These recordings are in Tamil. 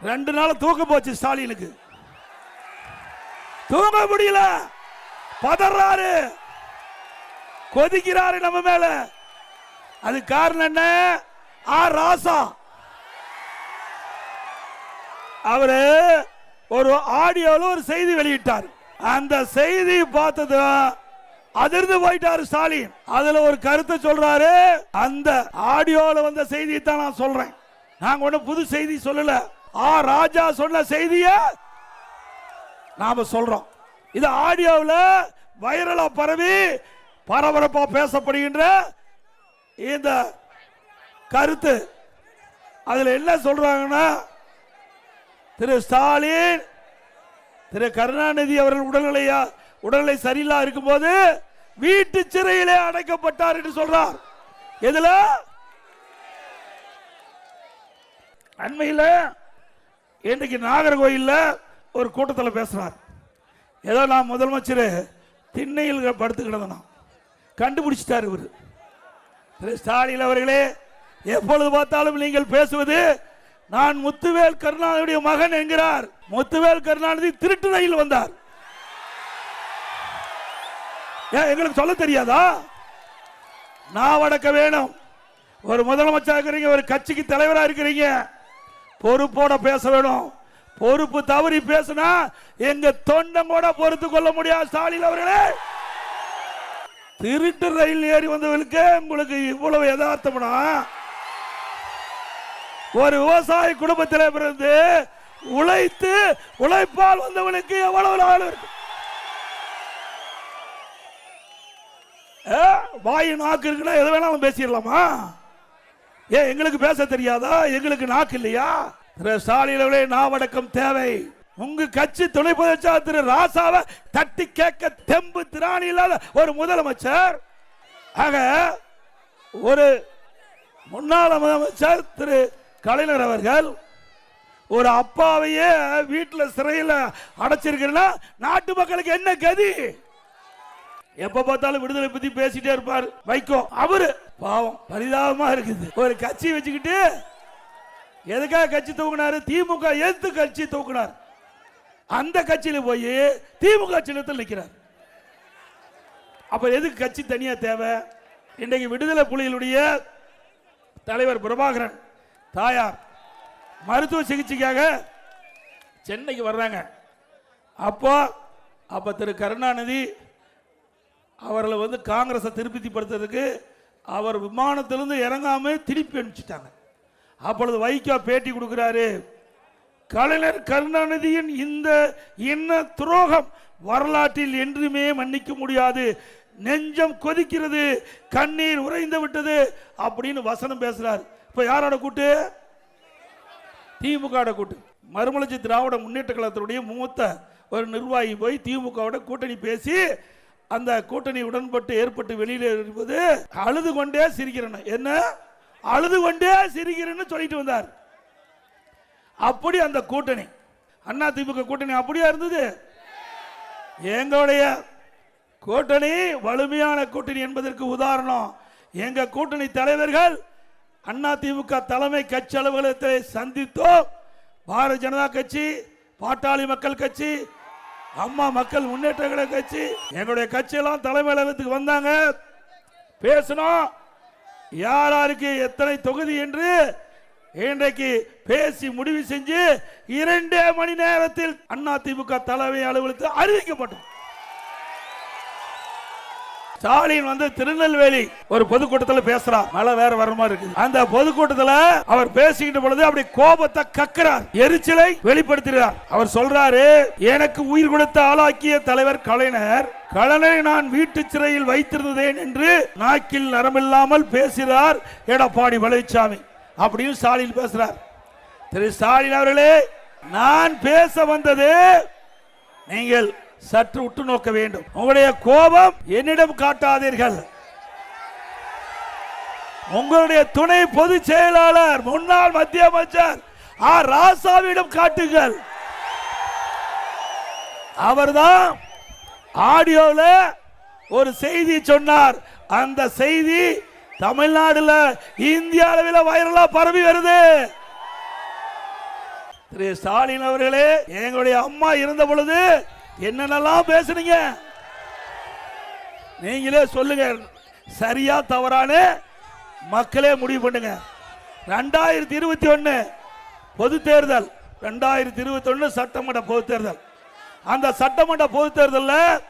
2 நாள் தூக்கம் போச்சு ஸ்டாலினுக்கு. தூங்க முடியல, பதறாரு, கொதிக்கிறாரு நம்ம மேல. அது காரணம் என்ன? ராசா அவரு ஒரு ஆடியோல ஒரு செய்தி வெளியிட்டார். அந்த செய்தி பார்த்தது அதிர்ந்து போயிட்டாரு ஸ்டாலின். அதுல ஒரு கருத்தை சொல்றாரு. அந்த ஆடியோல வந்த செய்தியை தான் நான் சொல்றேன். நாங்க ஒன்னும் புது செய்தி சொல்லல. ராஜா சொன்ன செய்திய நாம சொல்றோம். இது ஆடியோவில் வைரலா பரவி பரபரப்பா பேசப்படுகின்ற இந்த கருத்து. அதுல என்ன சொல்றாங்கன்னா, திரு ஸ்டாலின் திரு கருணாநிதி அவர்கள் உடல்நிலை சரியில்லா இருக்கும்போது வீட்டு சிறையிலே அடைக்கப்பட்டார் என்று சொல்றார். எதுல? அண்மையில் இன்றைக்கு நாகர்கோயில்ல ஒரு கூட்டத்தில் பேசுறார். ஏதோ நான் முதலமைச்சர் திண்ணையில் படுத்து கிடந்தனா கண்டுபிடிச்சிட்டார் இவர். திரு ஸ்டாலின் அவர்களே, எப்பொழுது பார்த்தாலும் நீங்கள் பேசுவது நான் முத்துவேல் கருணாநிதியுடைய மகன் என்கிறார். முத்துவேல் கருணாநிதி திருட்டு ரயில் வந்தார். எங்களுக்கு சொல்ல தெரியாதா? நான் வடக்க வேணும். ஒரு முதலமைச்சர் இருக்கிறீங்க, ஒரு கட்சிக்கு தலைவரா இருக்கிறீங்க, பொறுப்போட பேச வேணும். பொறுப்பு தவறி பேசினா எங்க தொண்டம் கூட பொறுத்து கொள்ள முடியாது. ஸ்டாலின் அவர்களே, திருட்டு ரயில் ஏறி வந்தவர்களுக்கு உங்களுக்கு இவ்வளவு யதார்த்தம்னா, ஒரு விவசாய குடும்பத்தில் பிறந்து உழைப்பால் வந்தவனுக்கு எவ்வளவு நாள் இருக்கு? வாயு நாக்கு இருக்குன்னா எது வேணாலும் பேசிடலாமா? எங்களுக்கு பேச தெரியாதா? எங்களுக்கு நாக்கு இல்லையா? ஸ்டாலின் அவர்களே, நாவடக்கம் தேவை. உங்க கட்சி துணை பொதுச்செயலாளர் திரு ராசாவை தட்டி கேட்க தெம்பு திராணி இல்லாத ஒரு முதலமைச்சர். ஆக ஒரு முன்னாள் முதலமைச்சர் திரு கலைஞர் அவர்கள் ஒரு அப்பாவையே வீட்டில் சிறையில் அடைச்சிருக்கிறா நாட்டு மக்களுக்கு என்ன கதி? எப்ப பார்த்தாலும் விடுதலை பத்தி பேசிட்டே இருப்பார் வைகோ. அவரு பாவம், பரிதாபமா இருக்குது. ஒரு கட்சி வச்சுக்கிட்டு எதுக்காக கட்சி தூக்கினாரு? திமுக எதிர்த்து கட்சி தூக்கினார். அந்த கட்சியில போய் திமுக சின்னத்தில் நிற்கிறார். அப்ப எதுக்கு கட்சி தனியா தேவை? இன்றைக்கு விடுதலை புலிகளுடைய தலைவர் பிரபாகரன் தாயார் மருத்துவ சிகிச்சைக்காக சென்னைக்கு வர்றாங்க. அப்ப திரு கருணாநிதி அவர்களை காங்கிரஸை திருப்திப்படுத்துறதுக்கு அவர் விமானத்திலிருந்து இறங்காம திருப்பி அனுப்பிச்சிட்டாங்க. அப்பொழுது வைகோ பேட்டி கொடுக்கிறாரு. கலைஞர் கருணாநிதியின் இந்த என்ன துரோகம் வரலாற்றில் என்றுமே மன்னிக்க முடியாது, நெஞ்சம் கொதிக்கிறது, கண்ணீர் உறைந்து விட்டது அப்படின்னு வசனம் பேசுறார். இப்ப யாரோட கூட்டு? திமுக கூட்டு. மறுமலர்ச்சி திராவிட முன்னேற்ற கழகத்தினுடைய மூத்த ஒரு நிர்வாகி போய் திமுக கூட்டணி பேசி அந்த கூட்டணி உடன்பட்டு ஏற்பட்டு வெளியில இருப்பது அழுது கொண்டே சிரிக்கிறேன். என்ன அழுது கொண்டே சிரிக்கிறேன்னு சொல்லிட்டு வந்தார். அப்படி அந்த கூட்டணி அண்ணா திமுக கூட்டணி அப்படியா இருந்தது? எங்களுடைய கூட்டணி வலிமையான கூட்டணி என்பதற்கு உதாரணம், எங்க கூட்டணி தலைவர்கள் அண்ணா திமுக தலைமை கட்சி அலுவலகத்தை சந்தித்தோம். பாரதிய ஜனதா கட்சி, பாட்டாளி மக்கள் கட்சி, அம்மா மக்கள் முன்னேற்ற கட்சி, எங்களுடைய கட்சியெல்லாம் தலைமை அலுவலகத்துக்கு வந்தாங்க. பேசணும் யாருக்கு எத்தனை தொகுதி என்று இன்றைக்கு பேசி முடிவு செஞ்சு 2 மணி நேரத்தில் அண்ணா திமுக தலைமை அலுவலகத்தில் அறிவிக்கப்பட்டோம். ஸ்டாலின் திருநெல்வேலி ஒரு பொதுக்கூட்டத்தில் பேசுறார். மழை வேற வர மாதிரி இருக்கு. அந்த பொதுக்கூட்டத்தில் அவர் பேசிக்கிட்ட பொழுது அப்படி கோபத்தை கக்கிறார், எரிச்சலை வெளிப்படுத்துகிறார். அவர் சொல்றாரு, எனக்கு உயிர் கொடுத்த ஆளாக்கிய தலைவர் கலைஞரை நான் வீட்டு சிறையில் வைத்திருந்தேன் என்று நாக்கில் நரம்பில்லாமல் பேசுகிறார் எடப்பாடி பழனிசாமி அப்படின்னு ஸ்டாலின் பேசுறார். திரு ஸ்டாலின் அவர்களே, நான் பேச வந்தது நீங்கள் சற்று உற்று நோக்க வேண்டும். உங்களுடைய கோபம் என்னிடம் காட்டாதீர்கள். உங்களுடைய துணை பொதுச் செயலாளர் முன்னாள் மத்திய அமைச்சர் ராசாவிடம் காட்டுங்கள். அவர்தான் ஆடியோல ஒரு செய்தி சொன்னார். அந்த செய்தி தமிழ்நாடுல இந்திய அளவில் வைரலா பரவி வருது. திரு ஸ்டாலின் அவர்களே, எங்களுடைய அம்மா இருந்த பொழுது என்னென்னலாம் பேசுனீங்க நீங்களே சொல்லுங்க. சரியா தவறான மக்களே முடிவு பண்ணுங்க. 2021 பொது தேர்தல், 2021 சட்டமன்ற பொது தேர்தல். அந்த சட்டமன்ற பொது தேர்தலில்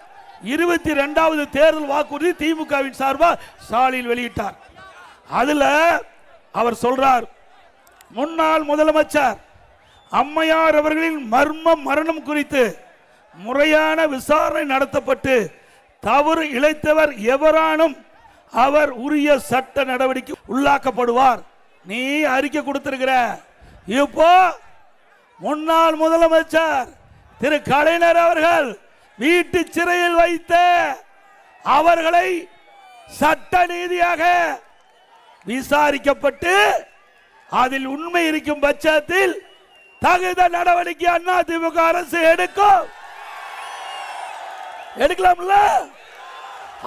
22வது தேர்தல் வாக்குறுதி திமுகவின் சார்பாக ஸ்டாலின் வெளியிட்டார். அதுல அவர் சொல்றார், முன்னாள் முதலமைச்சர் அம்மையார் அவர்களின் மரணம் குறித்து முறையான விசாரணை நடத்தப்பட்டு தவறு இழைத்தவர் எவரானும் அவர் உரிய சட்ட நடவடிக்கை உள்ளாக்கப்படுவார். நீ அறிக்கை கொடுத்திருக்கிற. இப்போ முன்னாள் முதலமைச்சர் திரு கலைஞர் அவர்கள் வீட்டு சிறையில் வைத்த அவர்களை சட்ட நீதியாக விசாரிக்கப்பட்டு அதில் உண்மை இருக்கும் பட்சத்தில் தகுந்த நடவடிக்கை அதிமுக அரசு எடுக்கலாம்ல.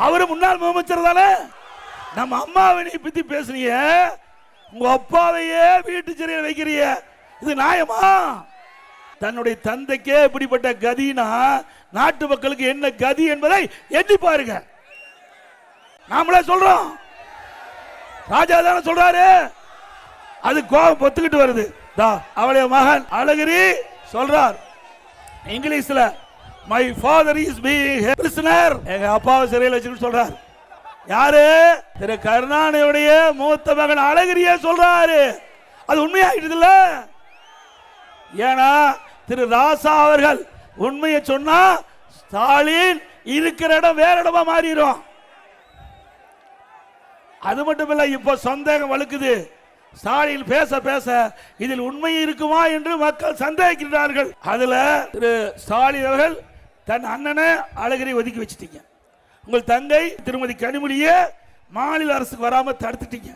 அவரு முன்னாள் முதலமைச்சர் தானே. நம்ம அம்மாவை பத்தி பேசுறீங்க, உங்க அப்பாவையே வீட்டு சிறையில் வைக்கிறீங்க, இது நியாயமா? தன்னுடைய தந்தைக்கே இப்படிப்பட்ட கதினா நாட்டு மக்களுக்கு என்ன கதி என்பதை எண்ணி பாருங்க. நாமளே சொல்றோம், ராஜா தானே சொல்றாரு, அது கோபம் பொத்துக்கிட்டு வருது. அவளுடைய மகன் அழகிரி சொல்றார் இங்கிலீஷ்ல, my father is being a prisoner, எங்க அப்பாவை சிறையில் வச்சுன்னு சொல்றார். யாரு? திரு கருணாநிதியுடைய மூத்த மகன் அழகிரியே சொல்றாரு. அது உண்மையாயிடுது இல்ல? ஏன்னா திரு ராசா அவர்கள் உண்மையை சொன்னா ஸ்டாலின் இருக்கிற இடம் வேற இடமா மாறிடும். அது மட்டும் இல்ல, இப்ப சந்தேகம் வலுக்குது. ஸ்டாலின் பேச பேச இதில் உண்மை இருக்குமா என்று மக்கள் சந்தேகிக்கிறார்கள். அதுல திரு ஸ்டாலின் அவர்கள் தன் அண்ணனை அழகிரி ஒதுக்கி வச்சிட்டீங்க. உங்கள் தங்கை திருமதி கனிமொழியே மாநில அரசுக்கு வராம தடுத்துட்டீங்க.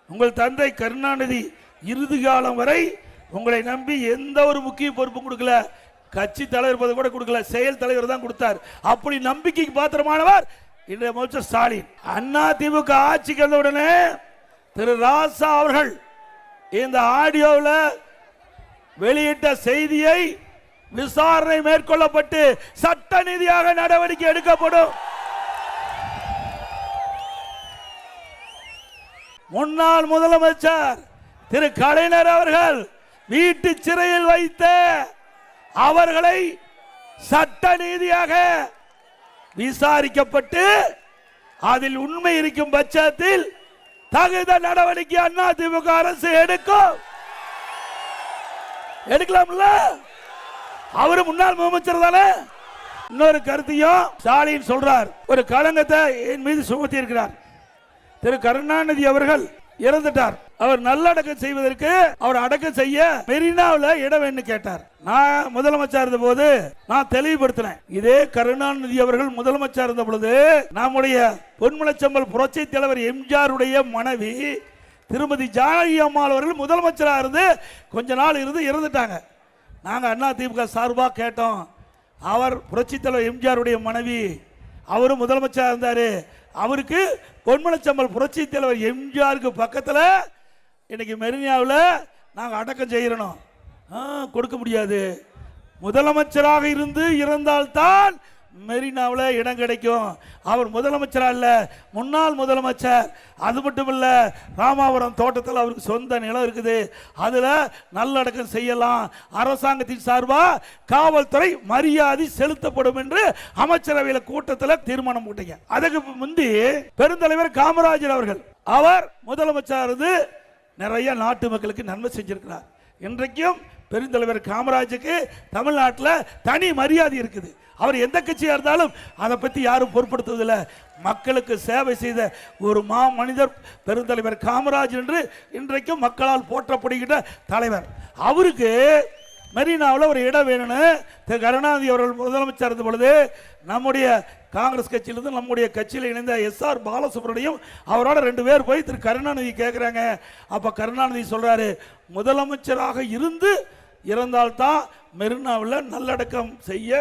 உங்கள் தந்தை கருணாநிதி இறுதி காலம் வரை உங்களை நம்பி எந்த ஒரு முக்கிய பொறுப்பும் கொடுக்கல, கட்சி தலைவர் பதவி கூட கொடுக்கல, செயல் தலைவர் தான் கொடுத்தார். அப்படி நம்பிக்கைக்கு பாத்திரமானவர் இன்றைய முதலமைச்சர் ஸ்டாலின். அண்ணா திமுக ஆட்சிக்கு வந்த உடனே திரு ராசா அவர்கள் இந்த ஆடியோவில் வெளியிட்ட செய்தியை விசாரணை மேற்கொள்ளப்பட்டு சட்ட நீதியாக நடவடிக்கை எடுக்கப்படும். முன்னாள் முதலமைச்சர் திரு கலைஞர் அவர்கள் வீட்டு சிறையில் வைத்த அவர்களை சட்ட நீதியாக விசாரிக்கப்பட்டு அதில் உண்மை இருக்கும் பட்சத்தில் தகுந்த நடவடிக்கை அதிமுக அரசு எடுக்கலாம்ல. அவரு முன்னாள் முதலமைச்சர் தானே. இன்னொரு கருத்தையும் ஸ்டாலின் சொல்றார், ஒரு களங்கத்தை என் மீது சுமத்தி இருக்கிறார். திரு கருணாநிதி அவர்கள் இறந்துட்டார். அவர் நல்லடக்கம் செய்வதற்கு அவர் அடக்கம் செய்ய மெரினாவில் இடம் வேணும் கேட்டார். நான் முதலமைச்சர் இருந்த போது நான் தெளிவுபடுத்தினேன். இதே கருணாநிதி அவர்கள் முதலமைச்சர் இருந்த பொழுது நம்முடைய பொன்மனச்செம்மல் புரட்சி தலைவர் எம்ஜிஆருடைய மனைவி திருமதி ஜானகி அம்மாள் அவர்கள் முதலமைச்சராக இருந்து கொஞ்ச நாள் இருந்து இறந்துட்டாங்க. நாங்கள் அண்ணா திமுக சார்பாக கேட்டோம். அவர் புரட்சி தலைவர் எம்ஜிஆருடைய மனைவி, அவரும் முதலமைச்சராக இருந்தார். அவருக்கு பொன்மனச்செம்மல் புரட்சி தலைவர் எம்ஜிஆருக்கு பக்கத்தில் இன்னைக்கு மெரினாவில் நாங்கள் அடக்கம் செய்யணும். கொடுக்க முடியாது. முதலமைச்சராக இருந்து இறந்தால்தான் மெரினாவில் இடம் கிடைக்கும். அவர் முதலமைச்சரா இல்ல, முன்னாள் முதலமைச்சர். அது மட்டும் இல்ல, ராமாபுரம் தோட்டத்தில் அவருக்கு சொந்த நிலம் இருக்குது, அதுல நல்லடக்கம் செய்யலாம். அரசாங்கத்தின் சார்பாக காவல்துறை மரியாதை செலுத்தப்படும் என்று அமைச்சரவையில் கூட்டத்தில் தீர்மானம் போட்டீங்க. அதுக்கு முந்தி பெருந்தலைவர் காமராஜர் அவர்கள் அவர் முதலமைச்சர் இருந்து நிறைய நாட்டு மக்களுக்கு நன்மை செஞ்சிருக்கிறார். இன்றைக்கும் பெருந்தலைவர் காமராஜுக்கு தமிழ்நாட்டில் தனி மரியாதை இருக்குது. அவர் எந்த கட்சியா இருந்தாலும் அதை பற்றி யாரும் பொருட்படுத்துவதில்லை. மக்களுக்கு சேவை செய்த ஒரு மனிதர் பெருந்தலைவர் காமராஜ் என்று இன்றைக்கும் மக்களால் போற்றப்படுகின்ற தலைவர். அவருக்கு மெரினாவில் ஒரு இடம் வேணும்னு திரு கருணாநிதி அவர்கள் முதலமைச்சர் இருந்த பொழுது நம்முடைய காங்கிரஸ் கட்சியிலிருந்து நம்முடைய கட்சியில் இணைந்த SR பாலசுப்ரமணியம் அவரோட 2 பேர் போய் திரு கருணாநிதி கேட்குறாங்க. அப்போ கருணாநிதி சொல்றாரு, முதலமைச்சராக இருந்து இறந்தால்தான் மெரினாவில் நல்லடக்கம் செய்ய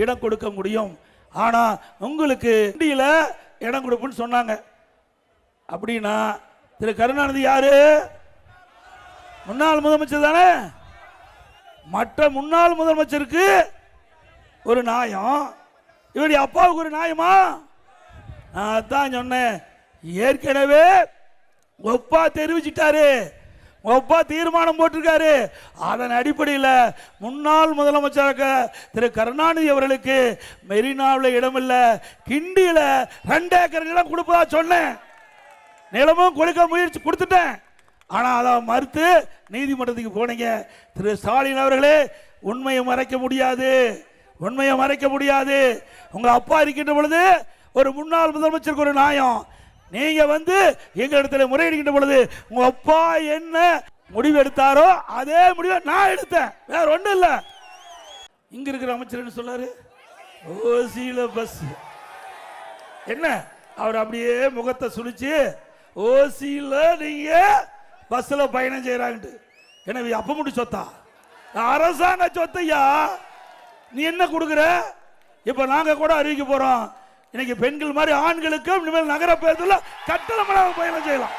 இடம் கொடுக்க முடியும், ஆனா உங்களுக்கு இந்தியில இடம் கொடுப்புன்னு சொன்னாங்க. அப்படின்னா திரு கருணாநிதி யாரு? முன்னாள் முதலமைச்சர் தானே. மற்ற முன்னாள் முதலமைச்சருக்கு ஒரு நியாயம், இவருடைய அப்பாவுக்கு ஒரு நியாயமா? நான் தான் சொன்னேன், ஏற்கனவே ஒப்பா தெரிவிச்சிட்டாரு, ஒப்பா தீர்மானம் போட்டிருக்காரு. அதன் அடிப்படையில் முன்னாள் முதலமைச்சர் திரு கருணாநிதி அவர்களுக்கு மெரினாவில் இடமில்லை, கிண்டியில் 2 ஏக்கர் நிலம் கொடுப்பதா சொன்னேன். நிலமும் கொடுக்க முயற்சி கொடுத்துட்டேன். ஆனால் அதை மறுத்து நீதிமன்றத்துக்கு போனீங்க. திரு ஸ்டாலின் அவர்களே, உண்மையை மறைக்க முடியாது, உண்மையை மறைக்க முடியாது. உங்க அப்பா இருக்கின்ற பொழுது ஒரு முன்னாள் முதலமைச்சருக்கு ஒரு நியாயம், நீங்க வந்து எங்க இடத்துல முறையிடுகின்ற பொழுது உங்க அப்பா என்ன முடிவு எடுத்தாரோ அதே முடிவை நான் எடுத்தேன், வேற ஒண்ணும் இல்ல. இங்க இருக்கிற அமைச்சர் என்ன சொல்லாரு, ஓசியில பஸ் என்ன, அவர் அப்படியே முகத்தை சுழிச்சு ஓசியில நீங்க பஸ்ல பயணம் செய்யறாங்க. எனவே அப்ப மட்டும் சொத்தா, அரசாங்க சொத்தையா நீ என்ன கொடுக்குற? இப்ப நாங்க கூட அறிவிக்க போறோம், இன்னைக்கு பெண்கள் மாதிரி ஆண்களுக்கும் இனிமேல் நகர பேருந்துல கட்டணமாக பயணம் செய்யலாம்.